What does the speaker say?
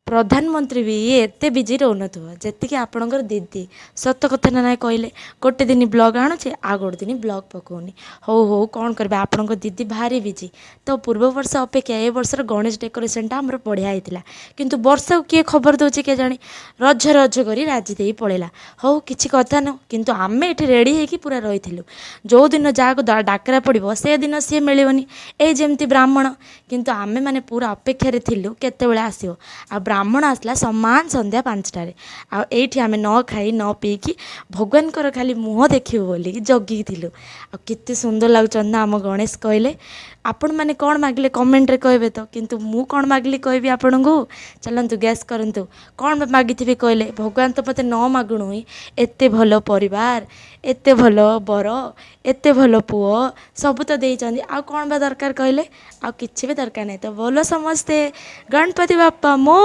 प्रधानमंत्री भी ये एते बिजी रोनथुव जेतिकी आपणकर दीदी सत कथा ना ना कहले गोटे दिन ब्लॉग आणुचे आ गोटे दिन ब्लॉग पकाउनी हो हो कौन करबे आपणकर दीदी भारी बिजी तो पूर्व वर्ष अपेक्षा ए वर्षर गणेश डेकोरेशनटा आमर बढ़िया होता किंतु वर्ष किए खबर दौचे के जानी रज रज करी राजी दे पड़ेगा हो किसी कथा नु किंतु आमे एठी रेडी होकी पूरा रही जो दिन जहाँ डाकरा पड़ो से दिन सी मिलनी ए जमती ब्राह्मण किंतु आमे माने पूरा अपेक्षा थिलु केतेबेले आसियो आ ब्राह्मण आसला सम्मान संध्या 5टारे आठी आम न खाई न पीकी भगवान खाली मुह देखिबु बोली जगी थिलु आ केते सुंदर लागुचन ना आम गणेश कहले आपण माने कौन मागिले कमेंट रे कहबे तो किंतु मु कौन मागिली कहबी आपन को चलंतु गैस करंतु कौन मागिथिबे कहले भगवान तो मते न मागुणु एते भलो परिवार एते भलो बर एते भलो पुओ सब तो देइचंदी आ कौन बा दरकार कहले आ किछि भी दरकार नहीं तो बोलो समस्ते गणपति बाप्पा मो